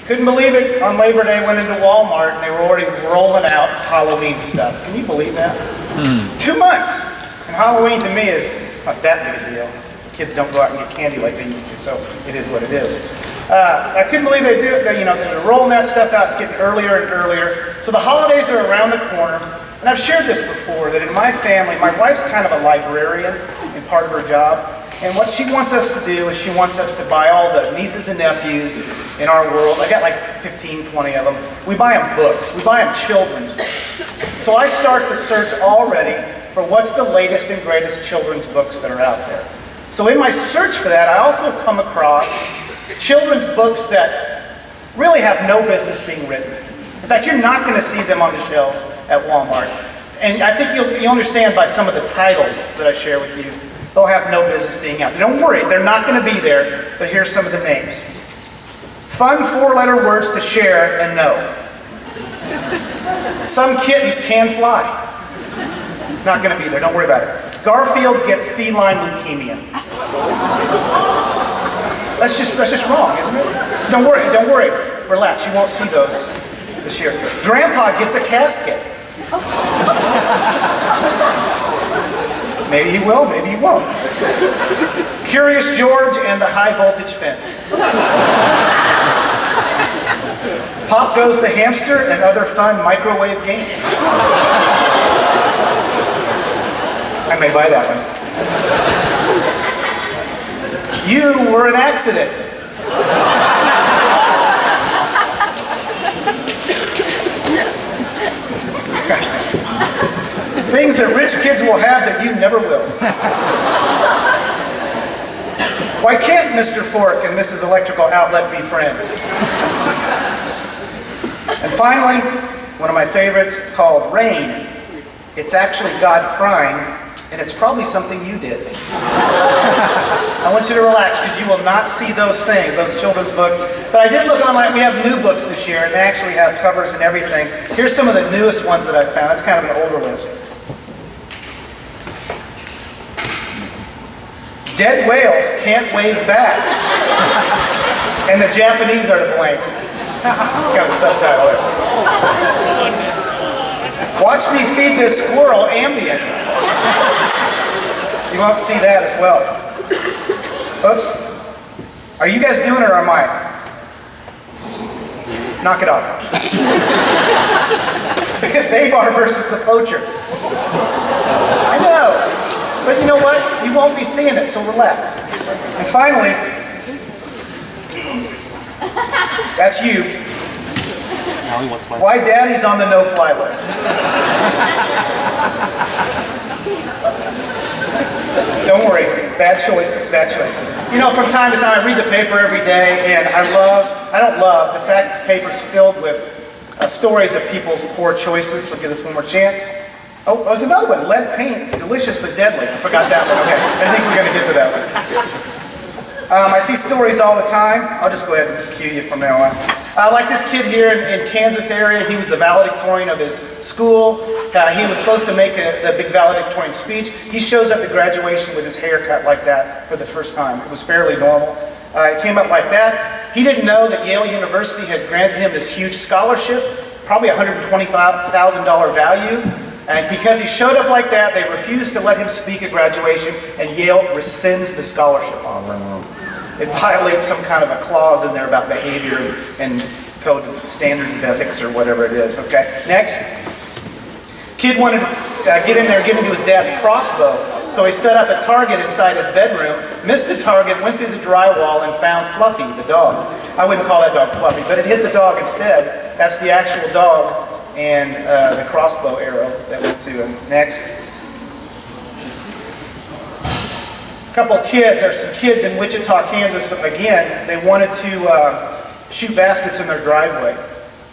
Couldn't believe it. On Labor Day, went into Walmart and they were already rolling out Halloween stuff. Can you believe that? 2 months. And Halloween to me it's not that big a deal. Kids don't go out and get candy like they used to, so it is what it is. I couldn't believe they do it. They're rolling that stuff out. It's getting earlier and earlier. So the holidays are around the corner. And I've shared this before, that in my family, my wife's kind of a librarian in part of her job. And what she wants us to do is she wants us to buy all the nieces and nephews in our world. I got like 15, 20 of them. We buy them books. We buy them children's books. So I start the search already for what's the latest and greatest children's books that are out there. So in my search for that, I also come across children's books that really have no business being written. In fact, you're not going to see them on the shelves at Walmart. And I think you'll understand by some of the titles that I share with you. They'll have no business being out there. Don't worry, they're not going to be there, but here's some of the names. Fun 4-letter words to share and know. Some kittens can fly. Not going to be there, don't worry about it. Garfield gets feline leukemia. That's just wrong, isn't it? Don't worry. Relax, you won't see those this year. Grandpa gets a casket. Maybe he will, maybe he won't. Curious George and the high voltage fence. Pop goes the hamster and other fun microwave games. I may buy that one. You were an accident. Things that rich kids will have that you never will. Why can't Mr. Fork and Mrs. Electrical Outlet be friends? And finally, one of my favorites, it's called Rain. It's actually God crying, and it's probably something you did. I want you to relax because you will not see those things, those children's books. But I did look online. We have new books this year, and they actually have covers and everything. Here's some of the newest ones that I found. It's kind of an older list. Dead whales can't wave back. And the Japanese are to blame. It's got a subtitle there. Watch me feed this squirrel Ambien. You won't see that as well. Oops. Are you guys doing it or am I? Knock it off. Babar versus the Poachers. I know. But you know what? You won't be seeing it, so relax. And finally, that's you. Why Daddy's on the no-fly list. Don't worry, bad choices. You know, from time to time, I read the paper every day, and I don't love the fact that the paper's filled with stories of people's poor choices. I'll give this one more chance. Oh, there's another one. Lead paint, delicious but deadly. I forgot that one. Okay, I think we're going to get to that one. I see stories all the time. I'll just go ahead and cue you from now on. Like this kid here in Kansas area, he was the valedictorian of his school. He was supposed to make the big valedictorian speech. He shows up at graduation with his hair cut like that for the first time. It was fairly normal. It came up like that. He didn't know that Yale University had granted him this huge scholarship, probably $120,000 value. And because he showed up like that, they refused to let him speak at graduation, and Yale rescinds the scholarship offer. It violates some kind of a clause in there about behavior and code of standards of ethics or whatever it is. Okay, next. Kid wanted to get in there and get into his dad's crossbow, so he set up a target inside his bedroom, missed the target, went through the drywall, and found Fluffy, the dog. I wouldn't call that dog Fluffy, but it hit the dog instead. That's the actual dog and the crossbow arrow that went to him. Next. A couple of kids, there's some kids in Wichita, Kansas, again, they wanted to shoot baskets in their driveway.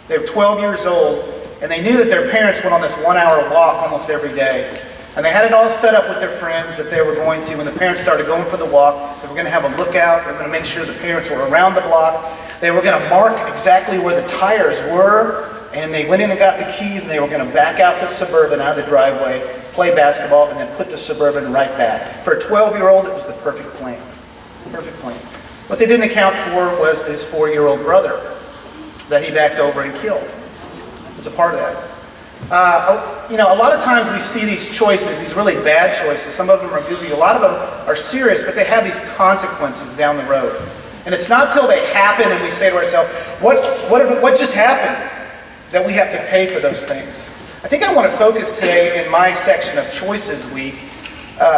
They were 12 years old, and they knew that their parents went on this 1-hour walk almost every day. And they had it all set up with their friends that they were going to, when the parents started going for the walk, they were going to have a lookout, they were going to make sure the parents were around the block. They were going to mark exactly where the tires were, and they went in and got the keys, and they were going to back out the Suburban out of the driveway, play basketball, and then put the Suburban right back. For a 12-year-old, it was the perfect plan. Perfect plan. What they didn't account for was his 4-year-old brother. that he backed over and killed. It's a part of that. A lot of times we see these choices, these really bad choices. Some of them are goofy. A lot of them are serious, but they have these consequences down the road. And it's not till they happen and we say to ourselves, what just happened, that we have to pay for those things. I think I want to focus today in my section of Choices Week.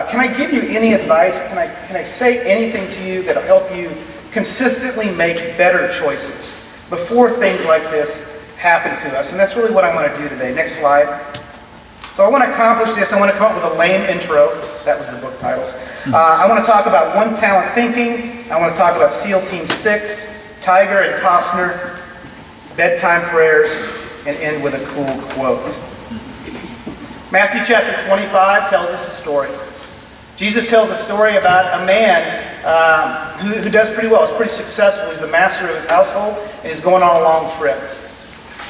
Can I give you any advice? Can I say anything to you that will help you consistently make better choices before things like this happen to us? And that's really what I want to do today. Next slide. So I want to accomplish this. I want to come up with a lame intro. That was the book titles. I want to talk about one talent thinking. I want to talk about SEAL Team 6, Tiger and Costner, bedtime prayers, and end with a cool quote. Matthew chapter 25 tells us a story. Jesus tells a story about a man who does pretty well. He's pretty successful. He's the master of his household, and he's going on a long trip.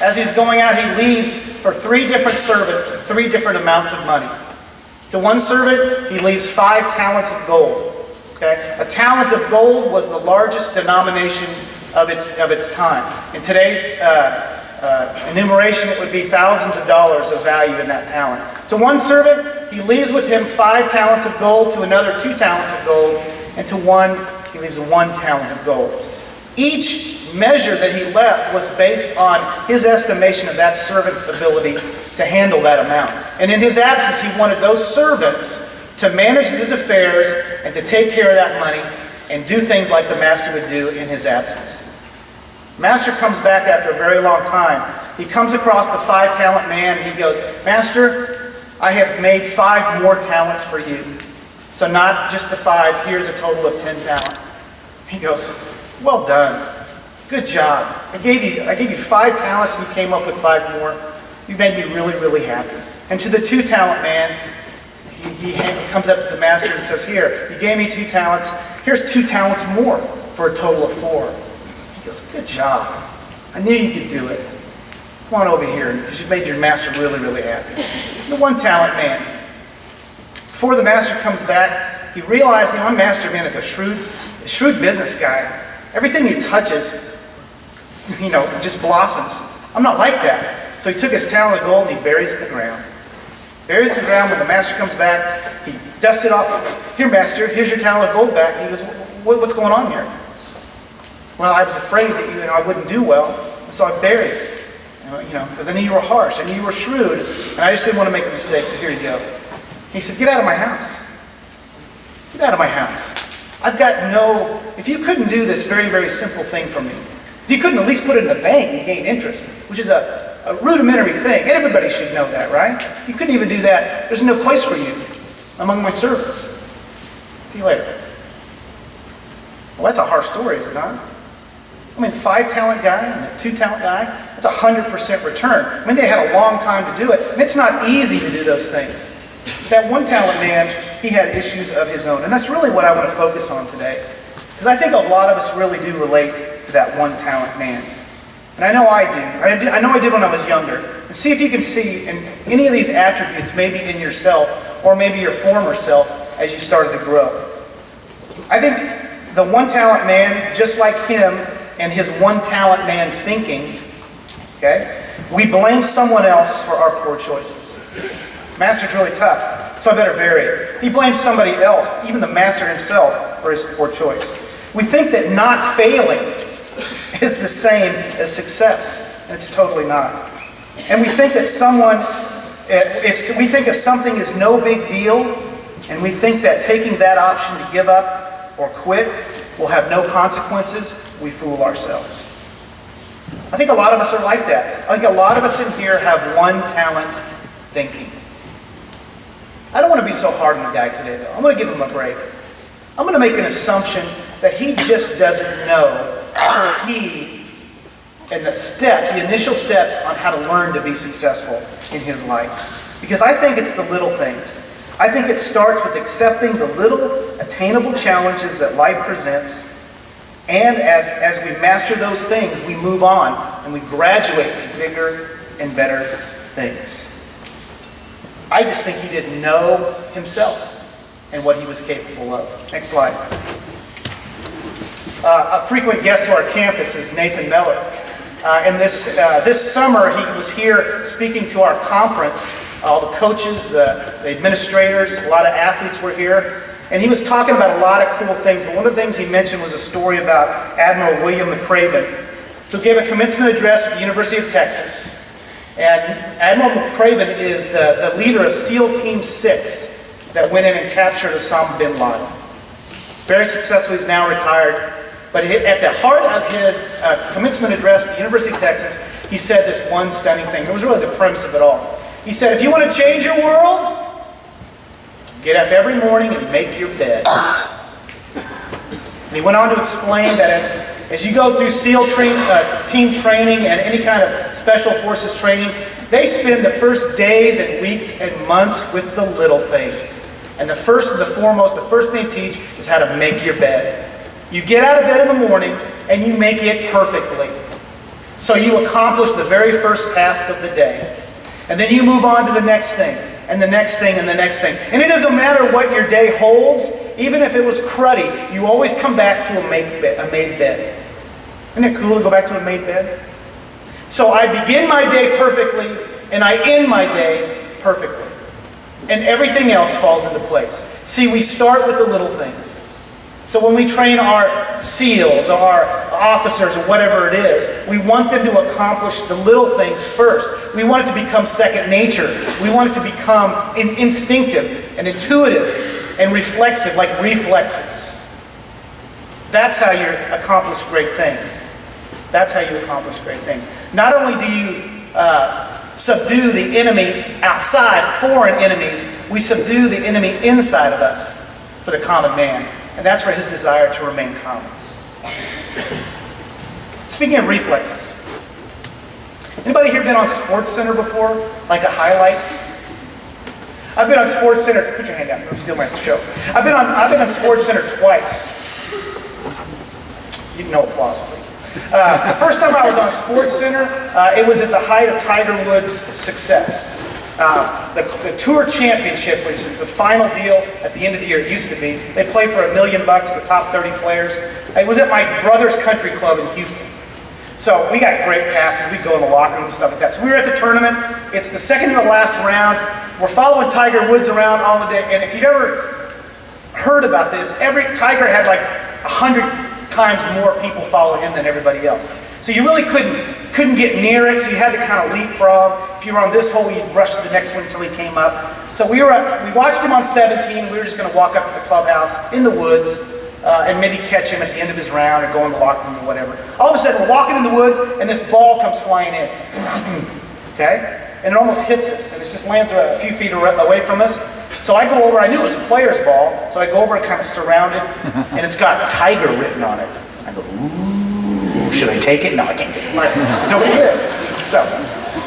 As he's going out, he leaves for 3 different servants 3 different amounts of money. To one servant, he leaves 5 talents of gold. Okay? A talent of gold was the largest denomination of its time. In today's enumeration, it would be thousands of dollars of value in that talent. To one servant, he leaves with him 5 talents of gold, to another 2 talents of gold, and to one, he leaves 1 talent of gold. Each measure that he left was based on his estimation of that servant's ability to handle that amount. And in his absence, he wanted those servants to manage his affairs and to take care of that money and do things like the master would do in his absence. Master comes back after a very long time. He comes across the 5-talent man and he goes, "Master, I have made 5 more talents for you. So not just the 5, here's a total of 10 talents. He goes, "Well done. Good job. I gave you 5 talents and you came up with 5 more. You made me really, really happy." And to the 2-talent man, he comes up to the master and says, "Here, you gave me 2 talents. Here's 2 talents more for a total of 4. He goes, "Good job. I knew you could do it. Come on over here, because you made your master really, really happy." The 1-talent man, before the master comes back, he realized, my master, man, is a shrewd business guy. Everything he touches, just blossoms. I'm not like that. So he took his talent of gold and he buries it in the ground. Buries it in the ground. When the master comes back, he dusts it off. "Here, master, here's your talent of gold back." And he goes, "What's going on here?" "Well, I was afraid that I wouldn't do well, and so I buried it. Because I knew you were harsh, I knew you were shrewd, and I just didn't want to make a mistake, so here you go." He said, "Get out of my house. Get out of my house. If you couldn't do this very, very simple thing for me, if you couldn't at least put it in the bank and gain interest, which is a rudimentary thing, and everybody should know that, right? You couldn't even do that. There's no place for you among my servants. See you later." Well, that's a harsh story, is it not? 5-talent guy and a 2-talent guy, that's 100% return. They had a long time to do it, and it's not easy to do those things. That 1-talent man, he had issues of his own, and that's really what I want to focus on today. Because I think a lot of us really do relate to that 1-talent man. And I know I do. I know I did when I was younger. And see if you can see in any of these attributes, maybe in yourself, or maybe your former self, as you started to grow. I think the 1-talent man, just like him, and his 1-talent man thinking, okay, we blame someone else for our poor choices. Master's really tough, so I better bury it. He blames somebody else, even the master himself, for his poor choice. We think that not failing is the same as success, and it's totally not. And we think that if something is no big deal, and we think that taking that option to give up or quit will have no consequences, we fool ourselves. I think a lot of us are like that. I think a lot of us in here have 1-talent thinking. I don't want to be so hard on the guy today, though. I'm going to give him a break. I'm going to make an assumption that he just doesn't know the initial steps on how to learn to be successful in his life. Because I think it's the little things. I think it starts with accepting the little attainable challenges that life presents. And as we master those things, we move on and we graduate to bigger and better things. I just think he didn't know himself and what he was capable of. Next slide. A frequent guest to our campus is Nathan Miller. And this summer, he was here speaking to our conference. All the coaches, the administrators, a lot of athletes were here. And he was talking about a lot of cool things. But one of the things he mentioned was a story about Admiral William McRaven, who gave a commencement address at the University of Texas. And Admiral McRaven is the leader of SEAL Team 6 that went in and captured Osama bin Laden. Very successful, he's now retired. But at the heart of his commencement address at the University of Texas, he said this one stunning thing. It was really the premise of it all. He said, if you want to change your world, get up every morning and make your bed. And he went on to explain that as you go through SEAL team training and any kind of special forces training, they spend the first days and weeks and months with the little things. And the first and the foremost, the first thing they teach is how to make your bed. You get out of bed in the morning and you make it perfectly. So you accomplish the very first task of the day. And then you move on to the next thing, and the next thing, and the next thing. And it doesn't matter what your day holds, even if it was cruddy, you always come back to a made bed. Isn't it cool to go back to a made bed? So I begin my day perfectly, and I end my day perfectly. And everything else falls into place. See, we start with the little things. So when we train our SEALs or our officers or whatever it is, we want them to accomplish the little things first. We want it to become second nature. We want it to become instinctive and intuitive and reflexive, like reflexes. That's how you accomplish great things. That's how you accomplish great things. Not only do you subdue the enemy outside, foreign enemies, we subdue the enemy inside of us for the common man. And that's for his desire to remain common. Speaking of reflexes, anybody here been on SportsCenter before? Like a highlight? I've been on SportsCenter. Put your hand down. Let's steal my show. I've been on SportsCenter twice. No applause, please. The first time I was on SportsCenter, it was at the height of Tiger Woods' success. The Tour Championship, which is the final deal at the end of the year, it used to be. They play for $1 million, the top 30 players. It was at my brother's country club in Houston. So we got great passes. We'd go in the locker room and stuff like that. So we were at the tournament. It's the second to the last round. We're following Tiger Woods around all the day. And if you've ever heard about this, every Tiger had like 100 times more people follow him than everybody else. So you really couldn't get near it, so you had to kind of leapfrog. If you were on this hole, you'd rush to the next one until he came up. So we watched him on 17. We were just going to walk up to the clubhouse in the woods and maybe catch him at the end of his round or go in the locker room or whatever. All of a sudden, we're walking in the woods, and this ball comes flying in. Okay? And it almost hits us, and it just lands a few feet away from us. So I go over, I knew it was a player's ball, so I go over and kind of surround it, and it's got Tiger written on it. I go, ooh, should I take it? No, I can't take it. Nobody did. So,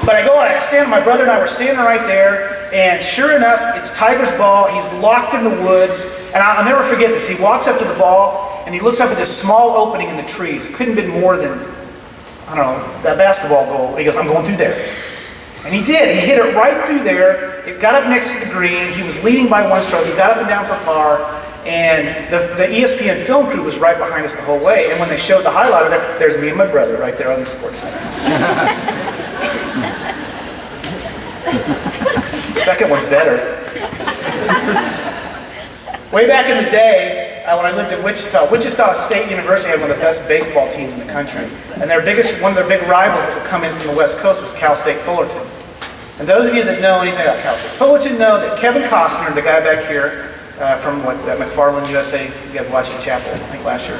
but I go and I stand, my brother and I were standing right there, and sure enough, it's Tiger's ball. He's locked in the woods, and I'll never forget this. He walks up to the ball, and he looks up at this small opening in the trees. It couldn't have been more than, I don't know, that basketball goal. And he goes, I'm going through there. And he did. He hit it right through there. It got up next to the green. He was leading by one stroke. He got up and down for par. And the ESPN film crew was right behind us the whole way. And when they showed the highlight of it, there's me and my brother right there on the SportsCenter. Second one's better. Way back in the day, when I lived in Wichita State University had one of the best baseball teams in the country. And one of their big rivals that would come in from the West Coast was Cal State Fullerton. And those of you that know anything about Cal State Fullerton know that Kevin Costner, the guy back here from McFarland USA, you guys watched in Chapel, I think last year,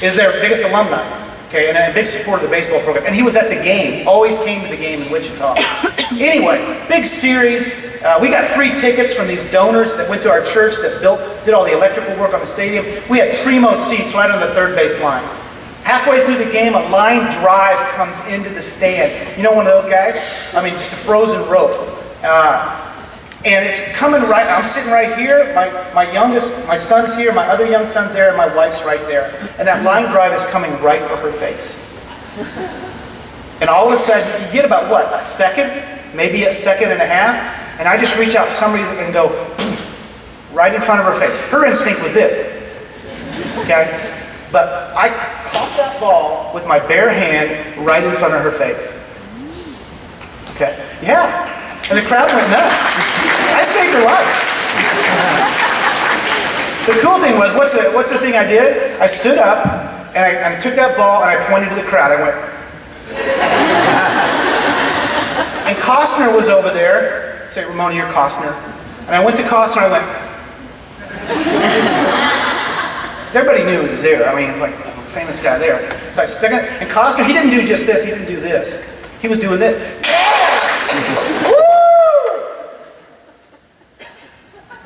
is their biggest alumni. Okay, and a big supporter of the baseball program. And he was at the game, always came to the game in Wichita. Anyway, big series. We got free tickets from these donors that went to our church that did all the electrical work on the stadium. We had primo seats right on the third base line. Halfway through the game, a line drive comes into the stand. You know one of those guys? I mean, just a frozen rope. And it's coming right, I'm sitting right here, my son's here, my other young son's there, and my wife's right there. And that line drive is coming right for her face. And all of a sudden, you get about what, a second? Maybe a second and a half? And I just reach out to somebody and go, right in front of her face. Her instinct was this. Okay? But I caught that ball with my bare hand right in front of her face. Okay? Yeah. And the crowd went nuts. I saved her life. The cool thing was, what's the thing I did? I stood up and I took that ball and I pointed to the crowd. I went. And Costner was over there. Say, Ramona, you're Costner. And I went to Costner and I went. Because everybody knew he was there. I mean, it's like a famous guy there. So I stuck it. And Costner, he didn't do just this. He didn't do this. He was doing this. Woo!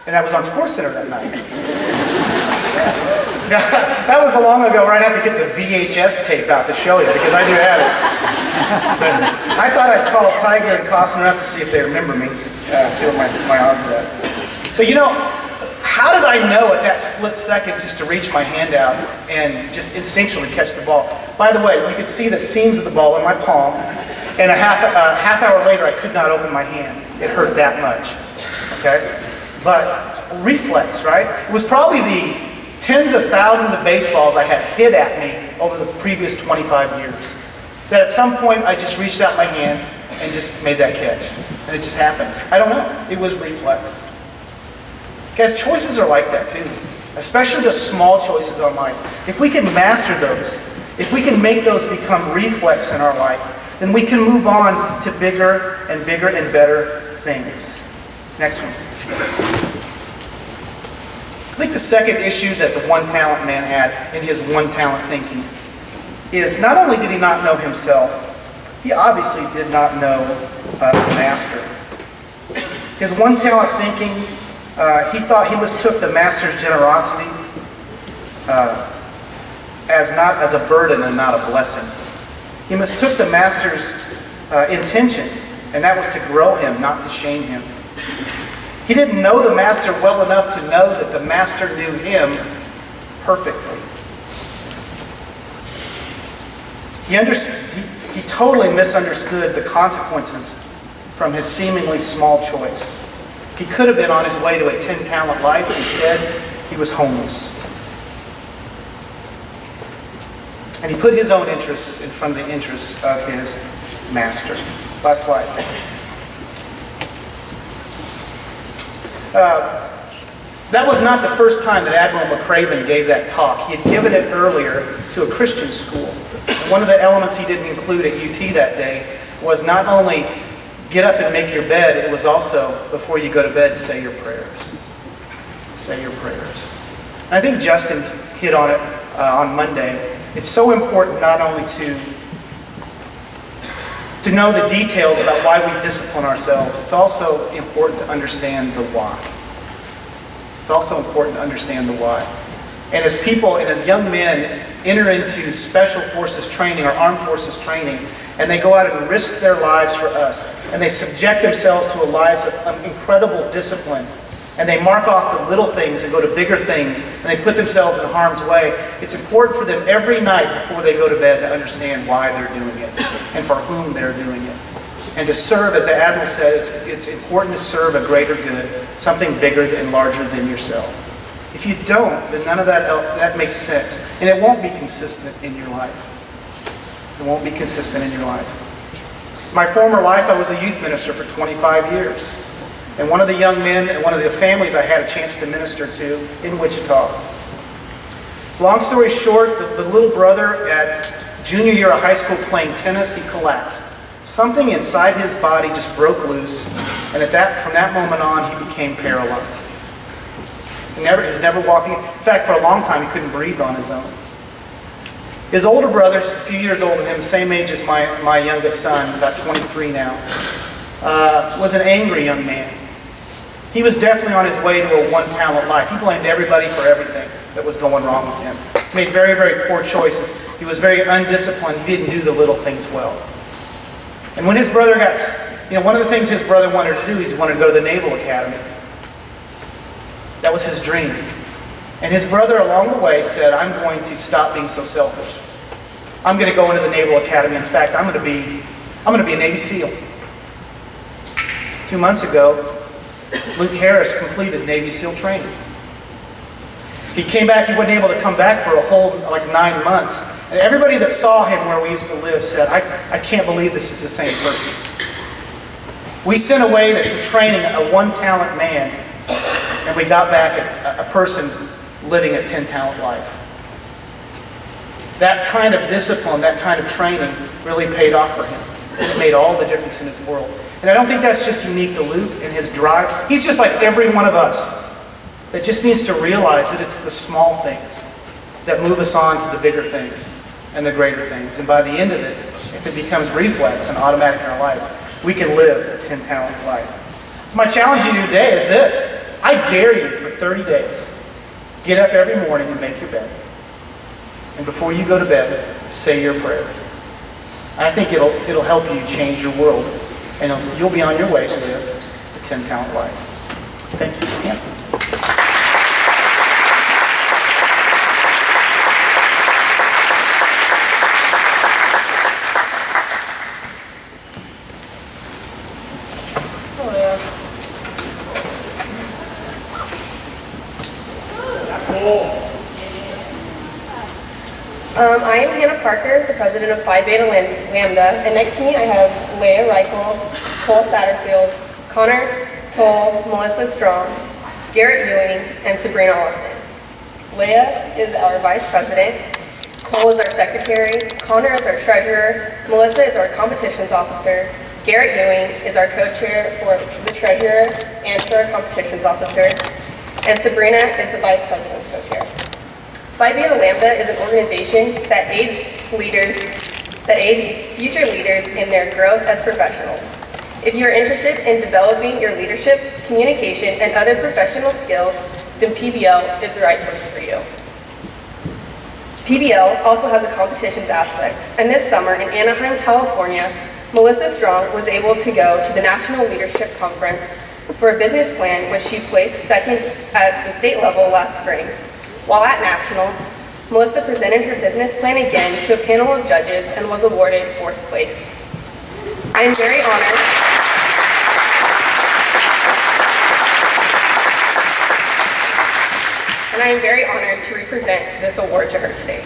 And that was on SportsCenter that night. That was so long ago where I'd have to get the VHS tape out to show you, because I do have it. But I thought I'd call Tiger and Costner up to see if they remember me, see what my odds were at. But you know, how did I know at that split second just to reach my hand out and just instinctually catch the ball? By the way, you could see the seams of the ball in my palm, and a half hour later I could not open my hand. It hurt that much, okay? But reflex, right? It was probably the tens of thousands of baseballs I had hit at me over the previous 25 years. That at some point I just reached out my hand and just made that catch. And it just happened. I don't know. It was reflex. Guys, choices are like that too. Especially the small choices in life. If we can master those, if we can make those become reflex in our life, then we can move on to bigger and better things. Next one. I think the second issue that the one-talent man had in his one-talent thinking is not only did he not know himself, he obviously did not know the master. His one-talent thinking, he thought he mistook the master's generosity as a burden and not a blessing. He mistook the master's intention, and that was to grow him, not to shame him. He didn't know the master well enough to know that the master knew him perfectly. He totally misunderstood the consequences from his seemingly small choice. He could have been on his way to a 10-talent life. Instead, he was homeless. And he put his own interests in front of the interests of his master. Last slide. That was not the first time that Admiral McCraven gave that talk. He had given it earlier to a Christian school. And one of the elements he didn't include at UT that day was not only get up and make your bed, it was also, before you go to bed, say your prayers. Say your prayers. And I think Justin hit on it on Monday. It's so important not only to know the details about why we discipline ourselves, it's also important to understand the why. It's also important to understand the why. And as people and as young men enter into special forces training or armed forces training, and they go out and risk their lives for us, and they subject themselves to a lives of incredible discipline, and they mark off the little things and go to bigger things, and they put themselves in harm's way, it's important for them every night before they go to bed to understand why they're doing it and for whom they're doing it. And to serve, as the Admiral said, it's important to serve a greater good, something bigger and larger than yourself. If you don't, then none of that makes sense, and it won't be consistent in your life. It won't be consistent in your life. My former life, I was a youth minister for 25 years. And one of the young men and one of the families I had a chance to minister to in Wichita. Long story short, the little brother at junior year of high school playing tennis, he collapsed. Something inside his body just broke loose, and from that moment on, he became paralyzed. He's never walking. In fact, for a long time, he couldn't breathe on his own. His older brother, a few years older than him, same age as my youngest son, about 23 now, was an angry young man. He was definitely on his way to a one-talent life. He blamed everybody for everything that was going wrong with him. He made very, very poor choices. He was very undisciplined. He didn't do the little things well. And when his brother one of the things his brother wanted to do, he wanted to go to the Naval Academy. That was his dream. And his brother along the way said, I'm going to stop being so selfish. I'm going to go into the Naval Academy. In fact, I'm going to be a Navy SEAL. 2 months ago, Luke Harris completed Navy SEAL training. He came back, he wasn't able to come back for a whole, like 9 months. And everybody that saw him where we used to live said, I can't believe this is the same person. We sent away to training a one-talent man, and we got back a person living a 10-talent life. That kind of discipline, that kind of training really paid off for him. It made all the difference in his world. And I don't think that's just unique to Luke and his drive. He's just like every one of us that just needs to realize that it's the small things that move us on to the bigger things and the greater things. And by the end of it, if it becomes reflex and automatic in our life, we can live a 10-talent life. So my challenge to you today is this. I dare you for 30 days, get up every morning and make your bed. And before you go to bed, say your prayers. I think it'll help you change your world, and you'll be on your way to live a 10-talent life. Thank you. Yeah. I am Hannah Parker, the president of Phi Beta Lambda, and next to me I have Leah Reichel, Cole Satterfield, Connor Toll, Melissa Strong, Garrett Ewing, and Sabrina Austin. Leah is our vice president, Cole is our secretary, Connor is our treasurer, Melissa is our competitions officer, Garrett Ewing is our co-chair for the treasurer and for our competitions officer, and Sabrina is the vice president's co-chair. Phi Beta Lambda is an organization that aids future leaders in their growth as professionals. If you are interested in developing your leadership, communication, and other professional skills, then PBL is the right choice for you. PBL also has a competitions aspect, and this summer in Anaheim, California, Melissa Strong was able to go to the National Leadership Conference for a business plan, which she placed second at the state level last spring. While at Nationals, Melissa presented her business plan again to a panel of judges and was awarded 4th place. I am very honored to represent this award to her today.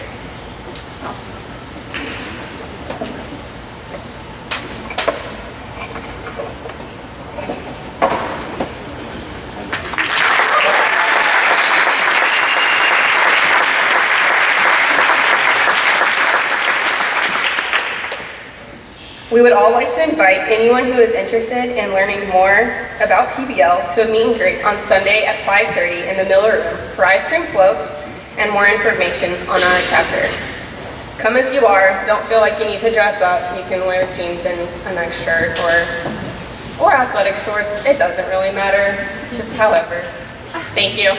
We would all like to invite anyone who is interested in learning more about PBL to a meet and greet on Sunday at 5:30 in the Miller Room for ice cream floats and more information on our chapter. Come as you are. Don't feel like you need to dress up. You can wear jeans and a nice shirt or athletic shorts. It doesn't really matter, just however. Thank you.